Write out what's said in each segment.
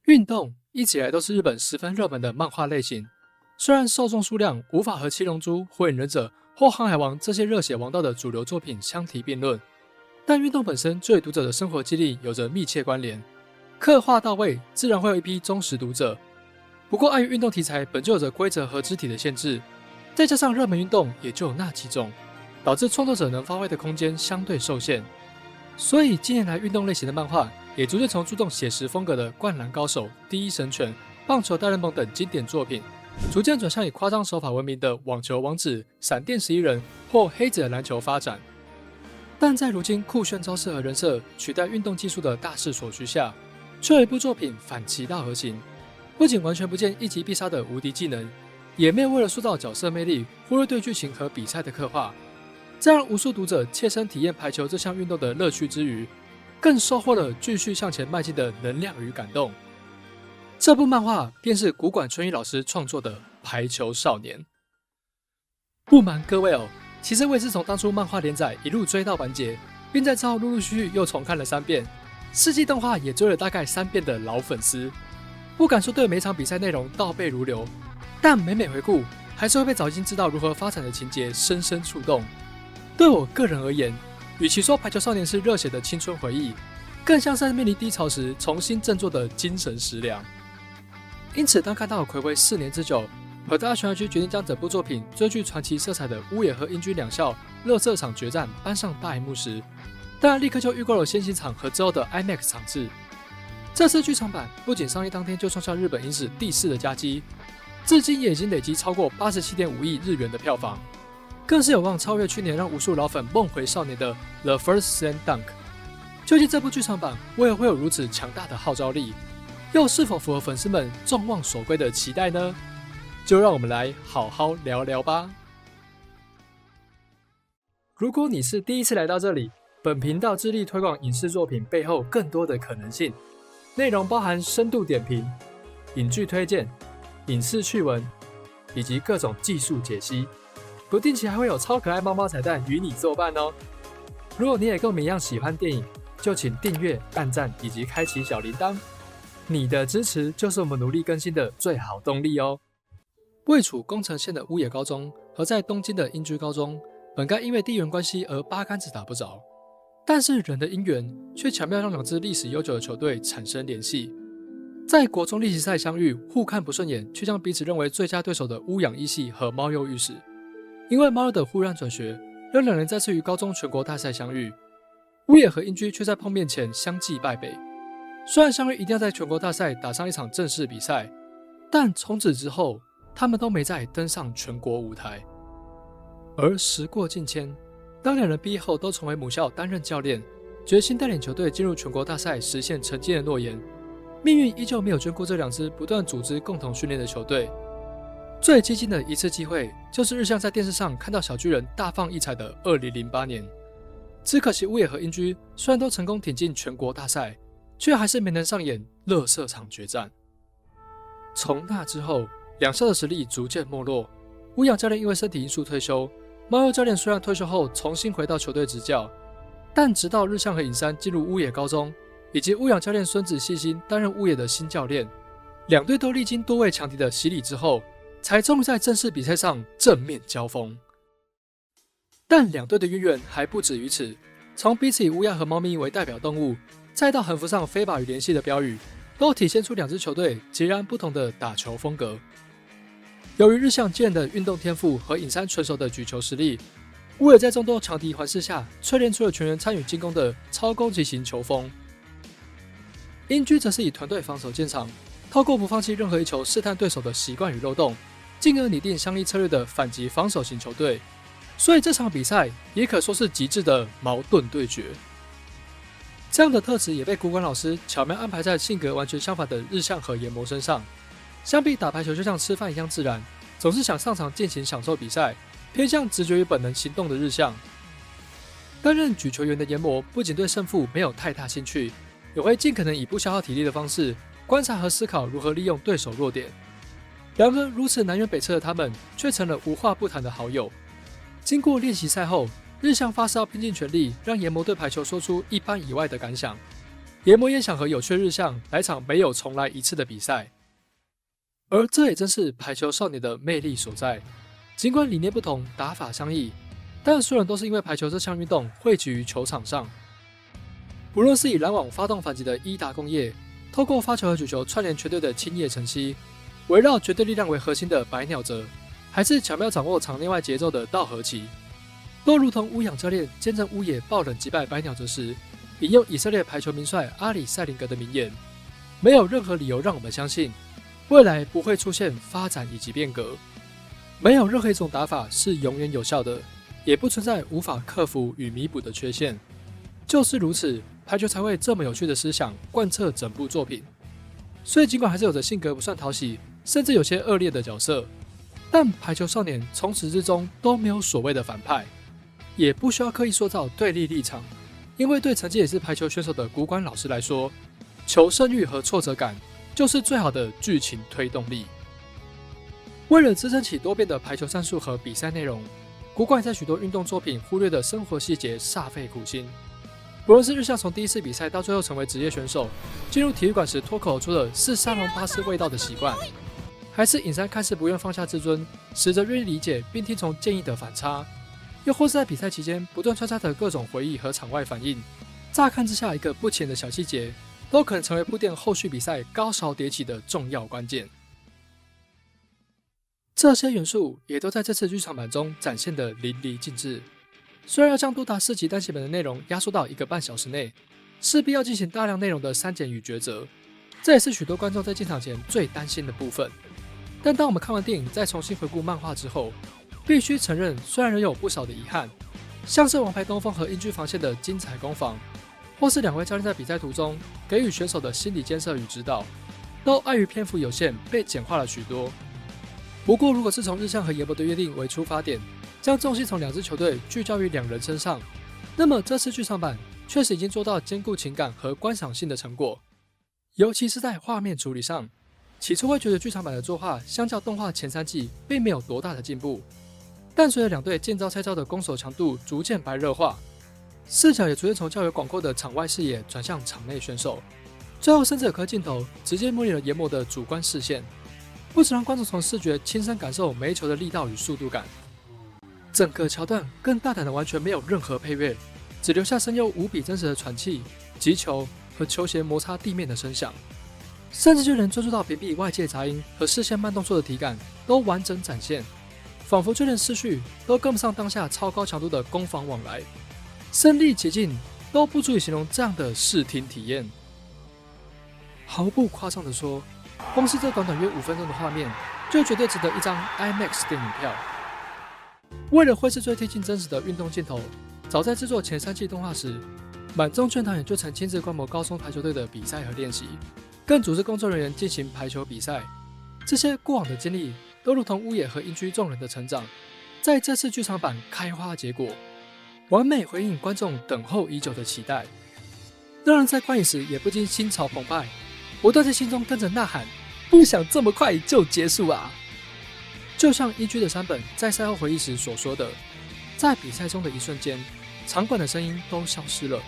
运动一直以来都是日本十分热门的漫画类型，虽然受众数量无法和七龙珠、火影忍者或航海王这些热血王道的主流作品相提并论，但运动本身就与读者的生活经历有着密切关联，刻画到位，自然会有一批忠实读者。不过，碍于运动题材本就有着规则和肢体的限制，再加上热门运动也就有那几种，导致创作者能发挥的空间相对受限。所以，近年来运动类型的漫画也逐渐从注重写实风格的《灌篮高手》《第一神拳》《棒球大联盟》等经典作品，逐渐转向以夸张手法闻名的《网球王子》《闪电11人》或《黑子的篮球》发展。但在如今酷炫招式和人设取代运动技术的大势所趋下，却有一部作品反其道而行，不仅完全不见一击必杀的无敌技能，也没有为了塑造角色魅力忽略对剧情和比赛的刻画，在让无数读者切身体验排球这项运动的乐趣之余，更收获了继续向前迈进的能量与感动。这部漫画便是古馆春一老师创作的《排球少年》。不瞒各位哦，其实我也是从当初漫画连载一路追到完结，并在之后陆陆续续又重看了3遍，世纪动画也追了大概3遍的老粉丝。不敢说对每场比赛内容倒背如流，但每每回顾，还是会被早已经知道如何发展的情节深深触动。对我个人而言，与其说排球少年是热血的青春回忆，更像是在面临低潮时重新振作的精神食粮。因此，当看到睽违4年之久，和大全区决定将整部作品最具传奇色彩的乌野和英居两校垃圾场决战搬上大荧幕时，当然立刻就预购了先行场和之后的 IMAX 场次。这次剧场版不仅上映当天就创下日本影史第4的佳绩，至今也已经累积超过87.5亿日元的票房，更是有望超越去年让无数老粉梦回少年的 The First Slam Dunk。究竟这部剧场版为何会有如此强大的号召力，又是否符合粉丝们众望所归的期待呢？就让我们来好好聊聊吧。如果你是第一次来到这里，本频道致力推广影视作品背后更多的可能性，内容包含深度点评、影剧推荐、影视趣闻，以及各种技术解析，不定期还会有超可爱猫猫彩蛋与你作伴哦。如果你也跟我们一样喜欢电影，就请订阅、按赞以及开启小铃铛，你的支持就是我们努力更新的最好动力哦。位处宫城县的乌野高中和在东京的英居高中，本该因为地缘关系而八竿子打不着，但是人的因缘却巧妙让2支历史悠久的球队产生联系。在国中例行赛相遇，互看不顺眼，却将彼此认为最佳对手的乌养一系和猫鼬御史，因为猫鼬的忽然转学，让2人再次于高中全国大赛相遇。乌野和英居却在碰面前相继败北。虽然相约一定要在全国大赛打上一场正式比赛，但从此之后，他们都没再登上全国舞台。而时过境迁，当2人毕业后都成为母校担任教练，决心带领球队进入全国大赛实现成绩的诺言，命运依旧没有眷顾这2支不断组织共同训练的球队。最接近的一次机会，就是日向在电视上看到小巨人大放异彩的2008年。只可惜乌野和英居虽然都成功挺进全国大赛，却还是没能上演垃圾场决战。从那之后，2校的实力逐渐没落。乌养教练因为身体因素退休，猫鼬教练虽然退休后重新回到球队执教，但直到日向和影山进入乌野高中，以及乌养教练孙子细心担任乌野的新教练，2队都历经多位强敌的洗礼之后，才终于在正式比赛上正面交锋。但2队的渊源还不止于此，从彼此以乌鸦和猫咪为代表动物，再到横幅上非法与联系的标语，都体现出2支球队截然不同的打球风格。由于日向健人的运动天赋和影山纯熟的举球实力，乌野在众多强敌环视下淬炼出了全员参与进攻的超攻击型球风。英居则是以团队防守见长，透过不放弃任何一球试探对手的习惯与漏洞，进而拟定相依策略的反击防守型球队。所以这场比赛也可说是极致的矛盾对决。这样的特质也被古馆老师巧妙安排在性格完全相反的日向和研磨身上。相比打排球就像吃饭一样自然，总是想上场尽情享受比赛，偏向直觉与本能行动的日向。担任举球员的研磨不仅对胜负没有太大兴趣，也会尽可能以不消耗体力的方式观察和思考如何利用对手弱点。然而如此南辕北辙的他们，却成了无话不谈的好友。经过练习赛后，日向发誓要拼尽全力让研磨对排球说出一般以外的感想。研磨也想和有趣日向来场没有重来一次的比赛。而这也正是排球少年的魅力所在。尽管理念不同，打法相异，但所有人都是因为排球这项运动汇集于球场上。不论是以拦网发动反击的伊达工业，透过发球和举球串联全队的青叶晨希，围绕绝对力量为核心的白鸟泽，还是巧妙掌握场内外节奏的道和奇，都如同乌养教练见证乌野爆冷击败白鸟泽时，引用以色列排球名帅阿里塞林格的名言：没有任何理由让我们相信未来不会出现发展以及变革。没有任何一种打法是永远有效的，也不存在无法克服与弥补的缺陷。就是如此，排球才会这么有趣的思想贯彻整部作品。所以尽管还是有着性格不算讨喜，甚至有些恶劣的角色，但排球少年从始至终都没有所谓的反派，也不需要刻意塑造对立立场，因为对曾经也是排球选手的古管老师来说，求胜欲和挫折感就是最好的剧情推动力。为了支撑起多变的排球战术和比赛内容，古管也在许多运动作品忽略的生活细节煞费苦心。不论是日向从第一次比赛到最后成为职业选手，进入体育馆时脱口而出的是沙龙巴斯味道的习惯，还是隐山看似不愿放下自尊，实则愿意理解并听从建议的反差，又或是在比赛期间不断穿插的各种回忆和场外反应，乍看之下一个不浅的小细节，都可能成为铺垫后续比赛高潮迭起的重要关键。这些元素也都在这次剧场版中展现得淋漓尽致。虽然要将多达4集单行本的内容压缩到1个半小时内，势必要进行大量内容的删减与抉择，这也是许多观众在进场前最担心的部分。但当我们看完电影再重新回顾漫画之后，必须承认虽然仍有不少的遗憾，像是王牌东风和英居防线的精彩攻防，或是2位教练在比赛途中给予选手的心理建设与指导，都碍于篇幅有限被简化了许多。不过如果是从日向和野博的约定为出发点，将重心从2支球队聚焦于2人身上，那么这次剧场版确实已经做到兼顾情感和观赏性的成果。尤其是在画面处理上，起初会觉得剧场版的作画相较动画前3季并没有多大的进步，但随着2队见招拆招的攻守强度逐渐白热化，视角也逐渐从较为广阔的场外视野转向场内选手，最后甚至有颗镜头直接模拟了研磨的主观视线，不只让观众从视觉亲身感受每一球的力道与速度感，整个桥段更大胆的完全没有任何配乐，只留下声优无比真实的喘气、击球和球鞋摩擦地面的声响，甚至就连专注到屏蔽外界杂音和视线慢动作的体感都完整展现，仿佛就连思绪都跟不上当下超高强度的攻防往来，身临其境都不足以形容这样的视听体验。毫不夸张地说，光是这短短约5分钟的画面，就绝对值得一张 IMAX 电影票。为了绘制最贴近真实的运动镜头，早在制作前3季动画时，满中圈导演就曾亲自观摩高中排球队的比赛和练习，更组织工作人员进行排球比赛。这些过往的经历都如同乌野和英居众人的成长，在这次剧场版开花结果，完美回应观众等候已久的期待，让人在观影时也不禁心潮澎湃，不断在心中跟着呐喊：不想这么快就结束啊！就像英居的山本在赛后回忆时所说的，在比赛中的一瞬间，场馆的声音都消失了，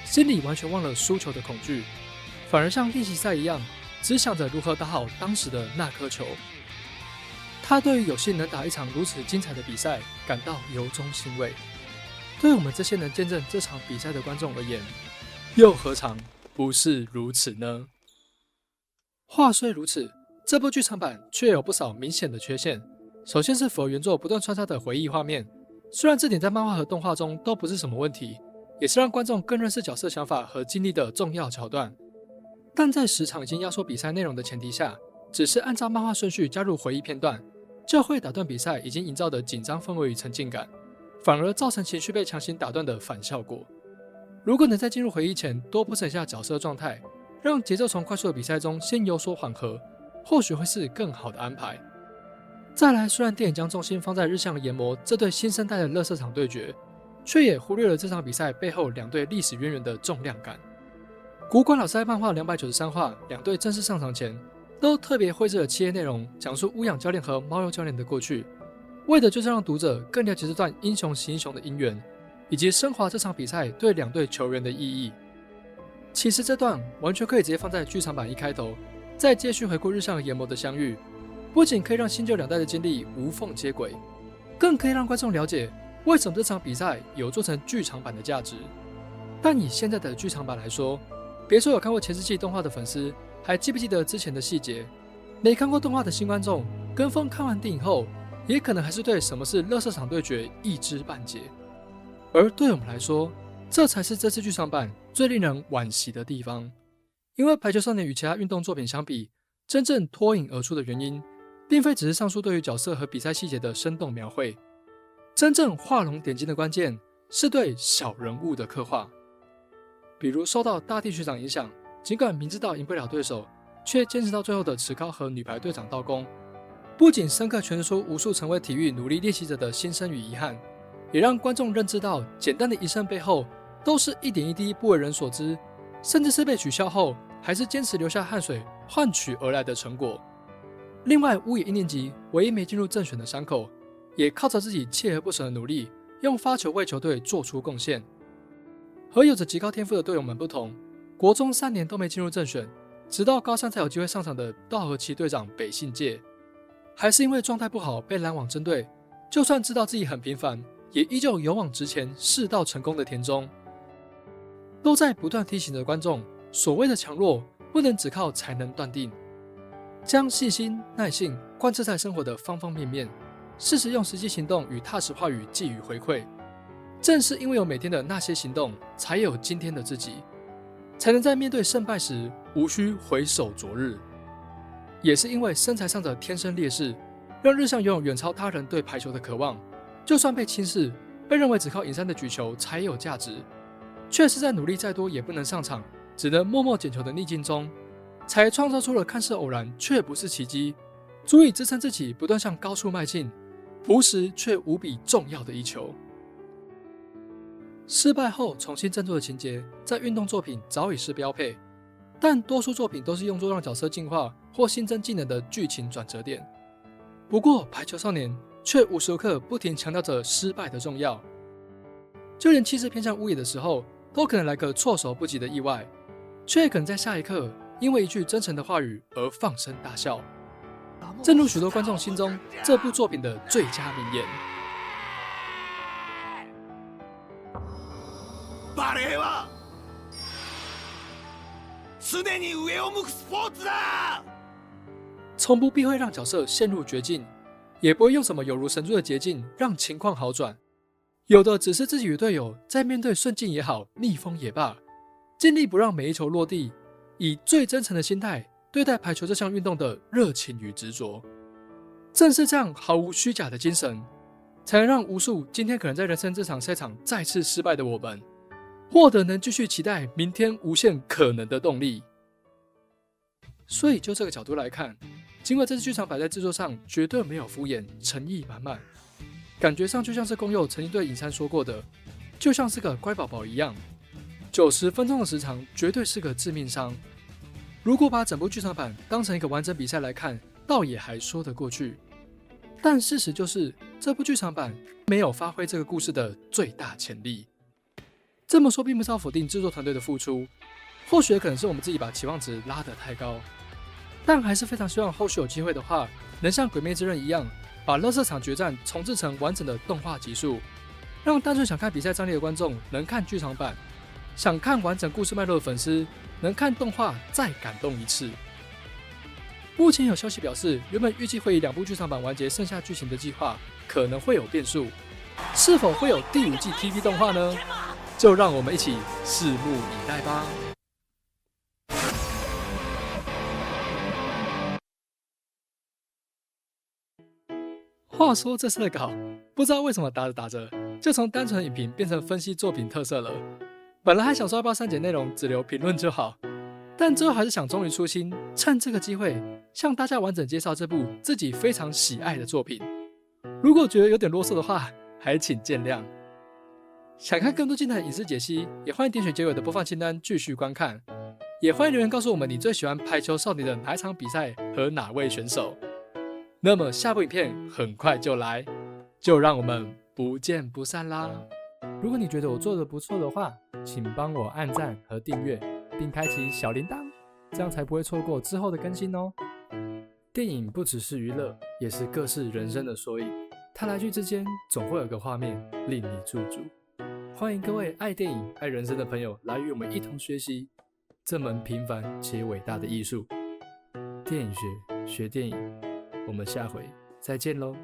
心里完全忘了输球的恐惧，反而像练习赛一样，只想着如何打好当时的那颗球。他对于有幸能打一场如此精彩的比赛感到由衷欣慰，对我们这些能见证这场比赛的观众而言，又何尝不是如此呢？话虽如此，这部剧场版却有不少明显的缺陷。首先是符合原作不断穿插的回忆画面，虽然这点在漫画和动画中都不是什么问题，也是让观众更认识角色想法和经历的重要桥段，但在10场已经压缩比赛内容的前提下，只是按照漫画顺序加入回忆片段，就会打断比赛已经营造的紧张氛围与沉浸感，反而造成情绪被强行打断的反效果。如果能在进入回忆前多铺陈一下角色状态，让节奏从快速的比赛中先有所缓和，或许会是更好的安排。再来，虽然电影将重心放在日向和研磨这对新生代的垃圾场对决，却也忽略了这场比赛背后2队历史渊源的重量感。古馆老师在漫画293话2队正式上场前，都特别绘制了7页内容，讲述乌养教练和猫鼬教练的过去，为的就是让读者更了解这段英雄惜英雄的因缘，以及升华这场比赛对2队球员的意义。其实这段完全可以直接放在剧场版一开头，再继续回顾日向和研磨的相遇，不仅可以让新旧两代的经历无缝接轨，更可以让观众了解为什么这场比赛有做成剧场版的价值。但以现在的剧场版来说，别说有看过前世纪动画的粉丝还记不记得之前的细节，没看过动画的新观众跟风看完电影后，也可能还是对什么是垃圾场对决一知半解。而对我们来说，这才是这次剧场版最令人惋惜的地方。因为排球少年与其他运动作品相比，真正脱颖而出的原因，并非只是上述对于角色和比赛细节的生动描绘，真正画龙点睛的关键是对小人物的刻画。比如受到大地学长影响，尽管明知道赢不了对手，却坚持到最后的池高和女排队长道宫，不仅深刻诠释出无数成为体育努力练习者的心声与遗憾，也让观众认知到简单的一胜背后都是一点一滴不为人所知，甚至是被取消后还是坚持流下汗水换取而来的成果。另外，乌野一年级唯一没进入正选的山口，也靠着自己锲而不舍的努力，用发球为球队做出贡献。和有着极高天赋的队友们不同，国中3年都没进入正选，直到高3才有机会上场的稻荷崎队长北信介，还是因为状态不好被拦网针对，就算知道自己很平凡，也依旧勇往直前世道成功的田中，都在不断提醒着观众，所谓的强弱不能只靠才能断定，将信心、耐性贯彻在生活的方方面面，适时用实际行动与踏实话语寄予回馈。正是因为有每天的那些行动，才有今天的自己，才能在面对胜败时无需回首昨日。也是因为身材上的天生劣势，让日向拥有远超他人对排球的渴望，就算被轻视，被认为只靠隐山的举球才有价值，却是在努力再多也不能上场，只能默默捡球的逆境中，才创造出了看似偶然却不是奇迹，足以支撑自己不断向高处迈进，朴实却无比重要的一球。失败后重新振作的情节，在运动作品早已是标配，但多数作品都是用作让角色进化或新增技能的剧情转折点。不过排球少年却无时无刻不停强调着失败的重要，就连气势偏向乌野的时候，都可能来个措手不及的意外，却可能在下一刻因为一句真诚的话语而放声大笑，正如许多观众心中这部作品的最佳名言。バレーは常に上を向くスポーツだ。从不避讳让角色陷入绝境，也不会用什么有如神助的捷径让情况好转，有的只是自己与队友在面对顺境也好，逆风也罢，尽力不让每一球落地，以最真诚的心态对待排球这项运动的热情与执着。正是这样毫无虚假的精神，才能让无数今天可能在人生这场赛场再次失败的我们，获得能继续期待明天无限可能的动力。所以就这个角度来看，尽管这次剧场版在制作上绝对没有敷衍，诚意满满，感觉上就像是宫佑曾经对影山说过的，就像是个乖宝宝一样，90分钟的时长绝对是个致命伤。如果把整部剧场版当成一个完整比赛来看，倒也还说得过去。但事实就是，这部剧场版没有发挥这个故事的最大潜力。这么说并不是要否定制作团队的付出，或许也可能是我们自己把期望值拉得太高，但还是非常希望后续有机会的话，能像《鬼灭之刃》一样，把垃圾场决战重制成完整的动画集数，让单纯想看比赛张力的观众能看剧场版，想看完整故事脉络的粉丝能看动画再感动一次。目前有消息表示，原本预计会以2部剧场版完结剩下剧情的计划可能会有变数，是否会有第5季 TV 动画呢？就让我们一起拭目以待吧。话说这次的稿，不知道为什么打着打着，就从单纯影评变成分析作品特色了。本来还想说要不要删减内容，只留评论就好，但最后还是想忠于初心，趁这个机会向大家完整介绍这部自己非常喜爱的作品。如果觉得有点啰嗦的话，还请见谅。想看更多精彩的影视解析，也欢迎点选结尾的播放清单继续观看。也欢迎留言告诉我们你最喜欢排球少年的哪一场比赛和哪位选手。那么下部影片很快就来，就让我们不见不散啦！如果你觉得我做的不错的话，请帮我按赞和订阅，并开启小铃铛，这样才不会错过之后的更新哦。电影不只是娱乐，也是各式人生的缩影。它来去之间，总会有个画面令你驻足。欢迎各位爱电影、爱人生的朋友来与我们一同学习这门平凡且伟大的艺术。电影学，学电影，我们下回再见喽。